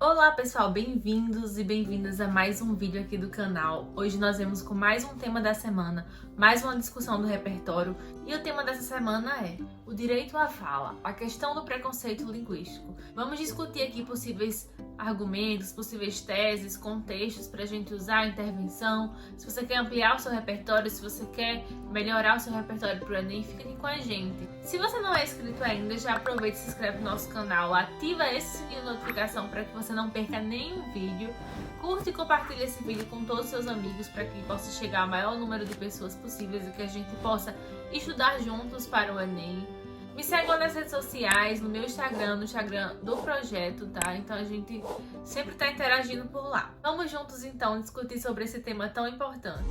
Olá pessoal, bem-vindos e bem-vindas a mais um vídeo aqui do canal. Hoje nós vemos com mais um tema da semana, mais uma discussão do repertório, e o tema dessa semana é o direito à fala, a questão do preconceito linguístico. Vamos discutir aqui possíveis argumentos, possíveis teses, contextos para a gente usar a intervenção. Se você quer ampliar o seu repertório, se você quer melhorar o seu repertório para o Enem, fica aqui com a gente. Se você não é inscrito ainda, já aproveita e se inscreve no nosso canal, ativa esse sininho de notificação para que você não perca nenhum vídeo. Curta e compartilhe esse vídeo com todos os seus amigos para que possa chegar ao maior número de pessoas possíveis e que a gente possa estudar juntos para o Enem. Me segue lá nas redes sociais, no meu Instagram, no Instagram do projeto, tá? Então a gente sempre tá interagindo por lá. Vamos juntos então discutir sobre esse tema tão importante.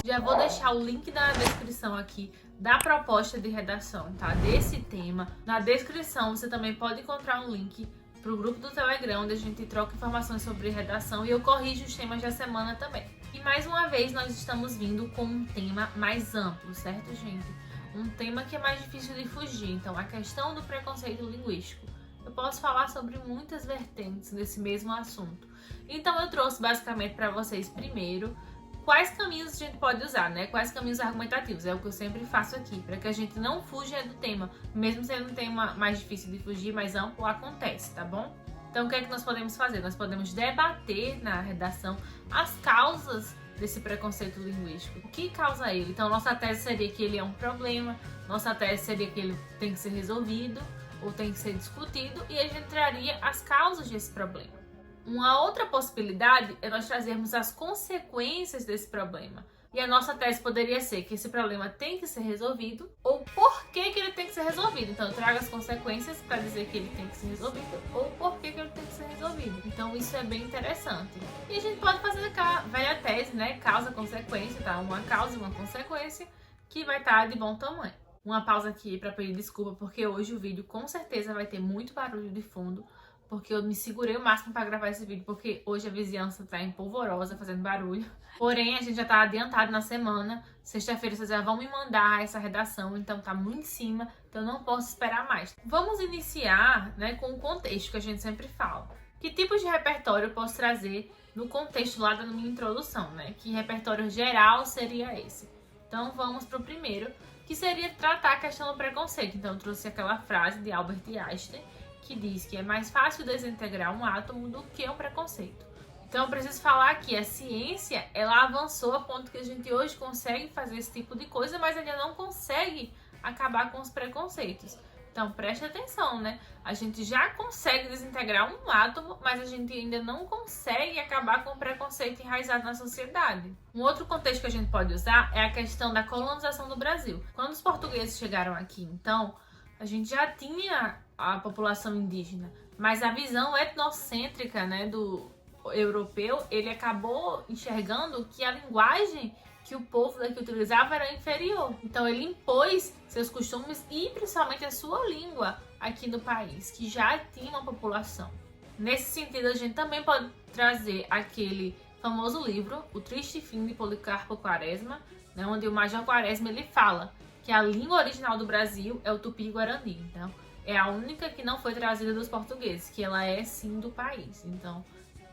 Já vou deixar o link na descrição aqui da proposta de redação, tá? Desse tema. Na descrição você também pode encontrar um link para o grupo do Telegram, onde a gente troca informações sobre redação e eu corrijo os temas da semana também. E mais uma vez nós estamos vindo com um tema mais amplo, certo, gente? Um tema que é mais difícil de fugir, então a questão do preconceito linguístico. Eu posso falar sobre muitas vertentes desse mesmo assunto. Então eu trouxe basicamente para vocês primeiro quais caminhos a gente pode usar, né? Quais caminhos argumentativos, é o que eu sempre faço aqui, para que a gente não fuja do tema, mesmo sendo um tema mais difícil de fugir, mais amplo, acontece, tá bom? Então o que é que nós podemos fazer? Nós podemos debater na redação as causas desse preconceito linguístico. O que causa ele? Então nossa tese seria que ele é um problema, nossa tese seria que ele tem que ser resolvido, ou tem que ser discutido, e a gente traria as causas desse problema. Uma outra possibilidade é nós trazermos as consequências desse problema. E a nossa tese poderia ser que esse problema tem que ser resolvido ou por que ele tem que ser resolvido. Então eu trago as consequências para dizer que ele tem que ser resolvido ou por que ele tem que ser resolvido. Então isso é bem interessante. E a gente pode fazer a velha tese, né? Causa-consequência, tá? Uma causa e uma consequência que vai estar de bom tamanho. Uma pausa aqui para pedir desculpa porque hoje o vídeo com certeza vai ter muito barulho de fundo. Porque eu me segurei o máximo para gravar esse vídeo, porque hoje a vizinhança tá empolvorosa, fazendo barulho. Porém, a gente já tá adiantado na semana. Sexta-feira vocês já vão me mandar essa redação, então tá muito em cima, então eu não posso esperar mais. Vamos iniciar, né, com o contexto que a gente sempre fala. Que tipo de repertório eu posso trazer no contexto lá da minha introdução, né? Que repertório geral seria esse? Então vamos pro primeiro, que seria tratar a questão do preconceito. Então eu trouxe aquela frase de Albert Einstein, que diz que é mais fácil desintegrar um átomo do que um preconceito. Então eu preciso falar que a ciência, ela avançou a ponto que a gente hoje consegue fazer esse tipo de coisa, mas ainda não consegue acabar com os preconceitos. Então preste atenção, né? A gente já consegue desintegrar um átomo, mas a gente ainda não consegue acabar com o preconceito enraizado na sociedade. Um outro contexto que a gente pode usar é a questão da colonização do Brasil. Quando os portugueses chegaram aqui, então, a gente já tinha a população indígena, mas a visão etnocêntrica, né, do europeu, ele acabou enxergando que a linguagem que o povo daqui utilizava era inferior. Então ele impôs seus costumes e principalmente a sua língua aqui no país, que já tinha uma população. Nesse sentido, a gente também pode trazer aquele famoso livro, O Triste Fim de Policarpo Quaresma, né, onde o Major Quaresma ele fala que a língua original do Brasil é o Tupi-Guarani. Então, é a única que não foi trazida dos portugueses, que ela é sim do país. Então,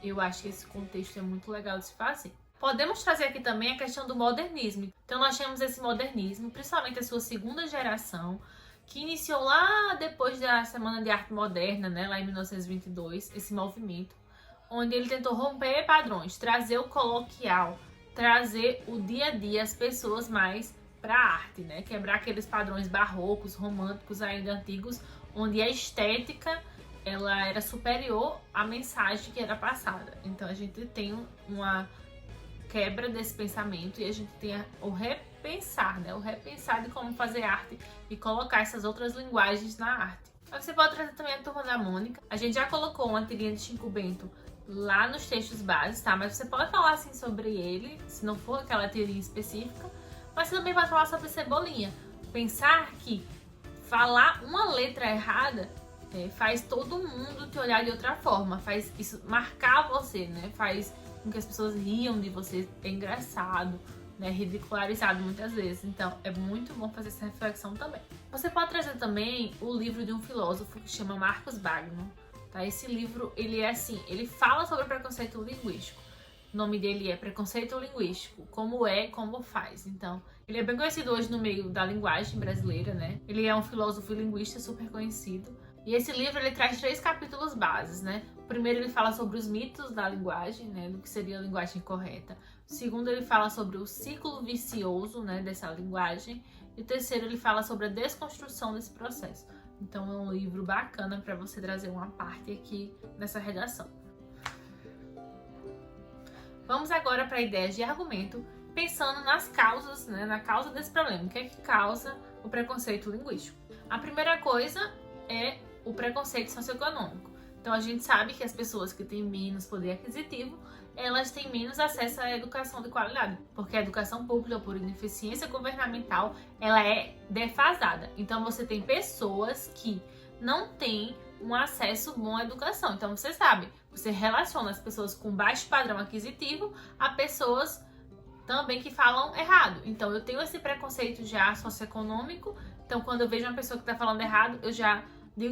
eu acho que esse contexto é muito legal de se fazer. Podemos trazer aqui também a questão do modernismo. Então, nós temos esse modernismo, principalmente a sua segunda geração, que iniciou lá depois da Semana de Arte Moderna, né, lá em 1922, esse movimento, onde ele tentou romper padrões, trazer o coloquial, trazer o dia a dia, as pessoas mais para a arte, né? Quebrar aqueles padrões barrocos, românticos ainda antigos, onde a estética ela era superior à mensagem que era passada. Então a gente tem uma quebra desse pensamento e a gente tem o repensar, né? O repensar de como fazer arte e colocar essas outras linguagens na arte. Mas você pode trazer também a Turma da Mônica. A gente já colocou uma tirinha de Chico Bento lá nos textos básicos, tá? Mas você pode falar assim sobre ele, se não for aquela tirinha específica. Mas você também vai falar sobre Cebolinha. Pensar que falar uma letra errada faz todo mundo te olhar de outra forma. Faz isso marcar você, né? Faz com que as pessoas riam de você. É engraçado, né, ridicularizado muitas vezes. Então é muito bom fazer essa reflexão também. Você pode trazer também o livro de um filósofo que chama Marcus Bagnon. Tá? Esse livro, ele é assim, ele fala sobre o preconceito linguístico. O nome dele é Preconceito Linguístico, como é, como faz. Então, ele é bem conhecido hoje no meio da linguagem brasileira, né? Ele é um filósofo e linguista super conhecido. E esse livro, ele traz 3 capítulos bases, né? O primeiro, ele fala sobre os mitos da linguagem, né? Do que seria a linguagem correta. O segundo, ele fala sobre o ciclo vicioso, né? Dessa linguagem. E o terceiro, ele fala sobre a desconstrução desse processo. Então, é um livro bacana para você trazer uma parte aqui nessa redação. Vamos agora para ideias de argumento, pensando nas causas, né, na causa desse problema. O que é que causa o preconceito linguístico? A primeira coisa é o preconceito socioeconômico. Então a gente sabe que as pessoas que têm menos poder aquisitivo, elas têm menos acesso à educação de qualidade, porque a educação pública, por ineficiência governamental, ela é defasada. Então você tem pessoas que não têm um acesso bom à educação. Então você sabe, você relaciona as pessoas com baixo padrão aquisitivo a pessoas também que falam errado. Então eu tenho esse preconceito já socioeconômico. Então quando eu vejo uma pessoa que está falando errado, eu já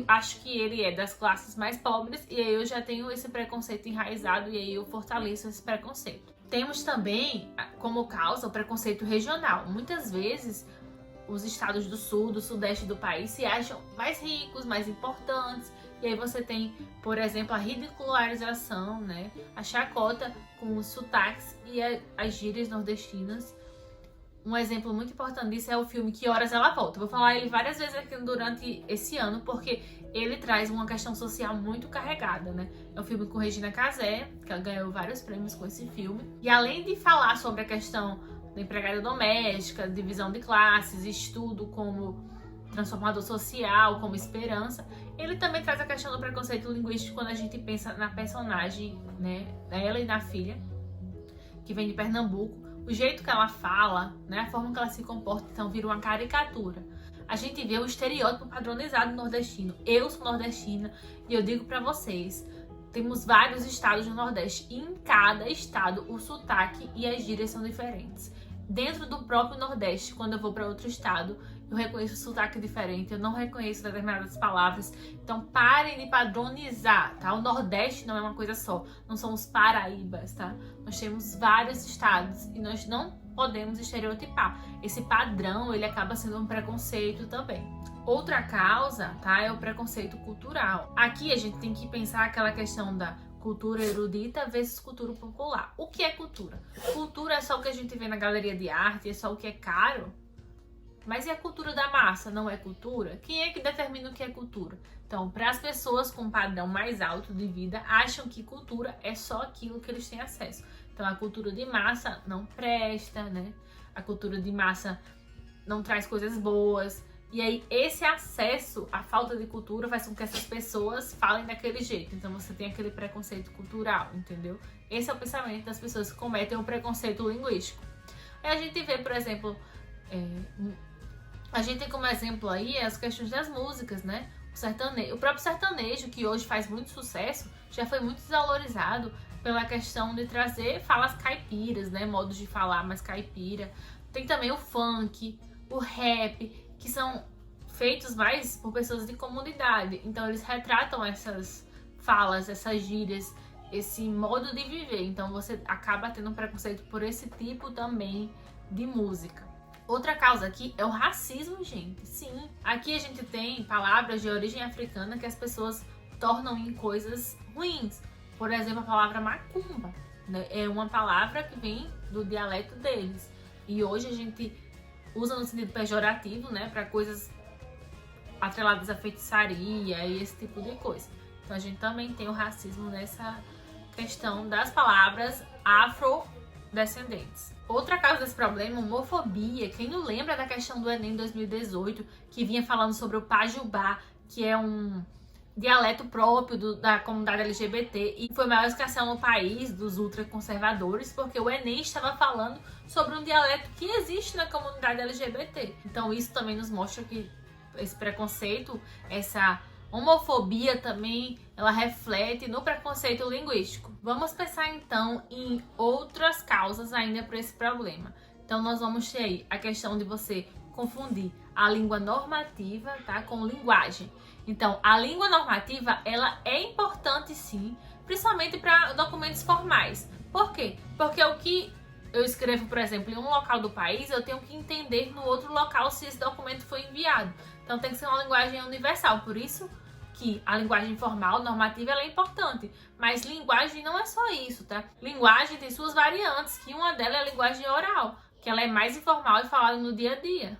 acho que ele é das classes mais pobres, e aí eu já tenho esse preconceito enraizado, e aí eu fortaleço esse preconceito. Temos também como causa o preconceito regional. Muitas vezes os estados do sul, do sudeste do país se acham mais ricos, mais importantes, e aí você tem, por exemplo, a ridicularização, né? A chacota com os sotaques e as gírias nordestinas. Um exemplo muito importante disso é o filme Que Horas Ela Volta. Eu vou falar ele várias vezes aqui durante esse ano, porque ele traz uma questão social muito carregada, né? É um filme com Regina Casé, que ela ganhou vários prêmios com esse filme. E além de falar sobre a questão da empregada doméstica, divisão de classes, estudo como transformador social, como esperança, ele também traz a questão do preconceito linguístico quando a gente pensa na personagem, né? Ela e na filha, que vem de Pernambuco. O jeito que ela fala, né, a forma que ela se comporta, então vira uma caricatura. A gente vê o estereótipo padronizado nordestino. Eu sou nordestina e eu digo pra vocês, temos vários estados no Nordeste e em cada estado o sotaque e as gírias são diferentes. Dentro do próprio Nordeste, quando eu vou para outro estado, eu reconheço o sotaque diferente, eu não reconheço determinadas palavras. Então parem de padronizar, tá? O Nordeste não é uma coisa só, não são os paraíbas, tá? Nós temos vários estados e nós não podemos estereotipar. Esse padrão, ele acaba sendo um preconceito também. Outra causa, tá? É o preconceito cultural. Aqui a gente tem que pensar aquela questão da cultura erudita versus cultura popular. O que é cultura? Cultura é só o que a gente vê na galeria de arte, é só o que é caro? Mas e a cultura da massa? Não é cultura? Quem é que determina o que é cultura? Então, para as pessoas com um padrão mais alto de vida, acham que cultura é só aquilo que eles têm acesso. Então, a cultura de massa não presta, né? A cultura de massa não traz coisas boas. E aí, esse acesso, a falta de cultura, faz com que essas pessoas falem daquele jeito. Então, você tem aquele preconceito cultural, entendeu? Esse é o pensamento das pessoas que cometem o preconceito linguístico. Aí a gente vê, por exemplo, a gente tem como exemplo aí as questões das músicas, né? O próprio sertanejo, que hoje faz muito sucesso, já foi muito desvalorizado pela questão de trazer falas caipiras, né? Modos de falar mais caipira. Tem também o funk, o rap, que são feitos mais por pessoas de comunidade. Então eles retratam essas falas, essas gírias, esse modo de viver. Então você acaba tendo um preconceito por esse tipo também de música. Outra causa aqui é o racismo, gente. Sim, aqui a gente tem palavras de origem africana que as pessoas tornam em coisas ruins. Por exemplo, a palavra macumba, né? É uma palavra que vem do dialeto deles. E hoje a gente usa no sentido pejorativo, né? Para coisas atreladas à feitiçaria e esse tipo de coisa. Então a gente também tem o racismo nessa questão das palavras afrodescendentes. Outra causa desse problema, homofobia. Quem não lembra da questão do Enem 2018, que vinha falando sobre o pajubá, que é um dialeto próprio da comunidade LGBT, e foi a maior escassez no país dos ultraconservadores, porque o Enem estava falando sobre um dialeto que existe na comunidade LGBT. Então isso também nos mostra que esse preconceito, essa homofobia também, ela reflete no preconceito linguístico. Vamos pensar então em outras causas ainda para esse problema. Então nós vamos ter aí a questão de você confundir a língua normativa, tá, com linguagem. Então, a língua normativa, ela é importante sim, principalmente para documentos formais. Por quê? Porque o que eu escrevo, por exemplo, em um local do país, eu tenho que entender no outro local se esse documento foi enviado. Então tem que ser uma linguagem universal, por isso que a linguagem formal, normativa, ela é importante. Mas linguagem não é só isso, tá? Linguagem tem suas variantes, que uma delas é a linguagem oral, que ela é mais informal e falada no dia a dia.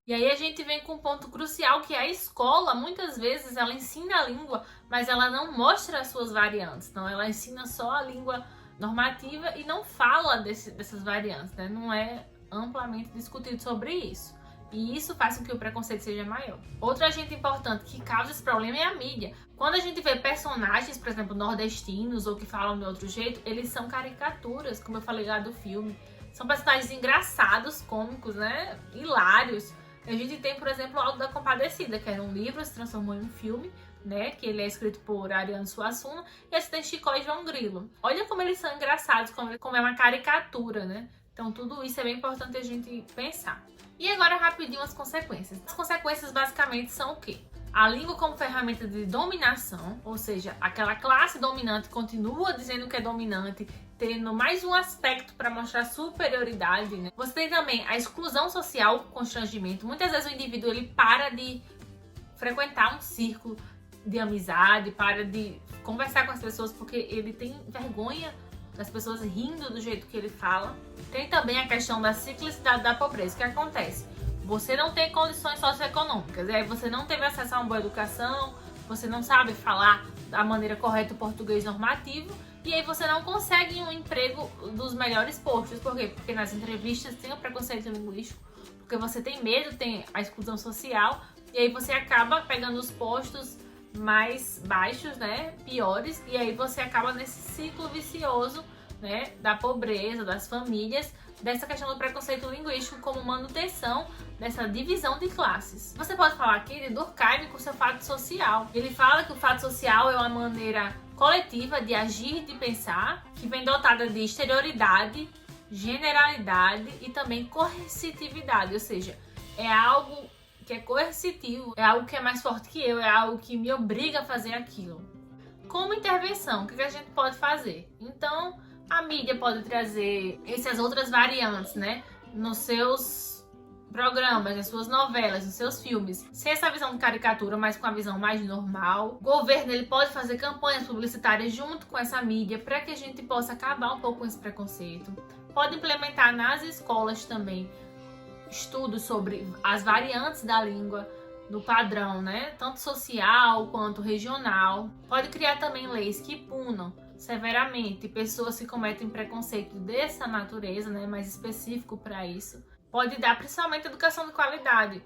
E aí a gente vem com um ponto crucial, que é a escola, muitas vezes ela ensina a língua, mas ela não mostra as suas variantes. Então ela ensina só a língua normativa e não fala dessas variantes, né? Não é amplamente discutido sobre isso. E isso faz com que o preconceito seja maior. Outro agente importante que causa esse problema é a mídia. Quando a gente vê personagens, por exemplo, nordestinos ou que falam de outro jeito, eles são caricaturas, como eu falei lá do filme. São personagens engraçados, cômicos, né? Hilários. A gente tem, por exemplo, o Auto da Compadecida, que era um livro, se transformou em um filme, né? Que ele é escrito por Ariano Suassuna. E esse tem Chicó e João Grilo. Olha como eles são engraçados, como é uma caricatura, né? Então tudo isso é bem importante a gente pensar. E agora rapidinho as consequências. As consequências basicamente são o quê? A língua como ferramenta de dominação, ou seja, aquela classe dominante continua dizendo que é dominante, tendo mais um aspecto para mostrar superioridade, né? Você tem também a exclusão social, constrangimento. Muitas vezes o indivíduo ele para de frequentar um círculo de amizade, para de conversar com as pessoas porque ele tem vergonha das pessoas rindo do jeito que ele fala. Tem também a questão da ciclicidade da pobreza. O que acontece? Você não tem condições socioeconômicas, e aí você não teve acesso a uma boa educação, você não sabe falar da maneira correta o português normativo, e aí você não consegue um emprego dos melhores postos. Por quê? Porque nas entrevistas tem o preconceito linguístico, porque você tem medo, tem a exclusão social, e aí você acaba pegando os postos mais baixos, né, piores, e aí você acaba nesse ciclo vicioso, né, da pobreza, das famílias, dessa questão do preconceito linguístico como manutenção dessa divisão de classes. Você pode falar aqui de Durkheim com seu fato social. Ele fala que o fato social é uma maneira coletiva de agir, de pensar, que vem dotada de exterioridade, generalidade e também coercitividade, ou seja, é algo que é coercitivo, é algo que é mais forte que eu, é algo que me obriga a fazer aquilo. Como intervenção, o que a gente pode fazer? Então, a mídia pode trazer essas outras variantes, né, nos seus programas, nas suas novelas, nos seus filmes, sem essa visão de caricatura, mas com a visão mais normal. O governo ele pode fazer campanhas publicitárias junto com essa mídia para que a gente possa acabar um pouco com esse preconceito. Pode implementar nas escolas também estudos sobre as variantes da língua, do padrão, né, tanto social quanto regional. Pode criar também leis que punam severamente pessoas que cometem preconceito dessa natureza, né, mais específico para isso. Pode dar principalmente educação de qualidade.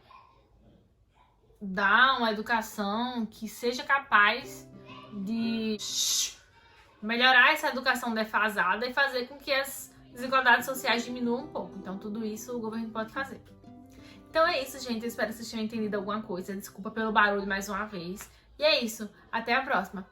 Dar uma educação que seja capaz de melhorar essa educação defasada e fazer com que as desigualdades sociais diminuam um pouco. Então tudo isso o governo pode fazer. Então é isso, gente. Eu espero que vocês tenham entendido alguma coisa. Desculpa pelo barulho mais uma vez. E é isso. Até a próxima.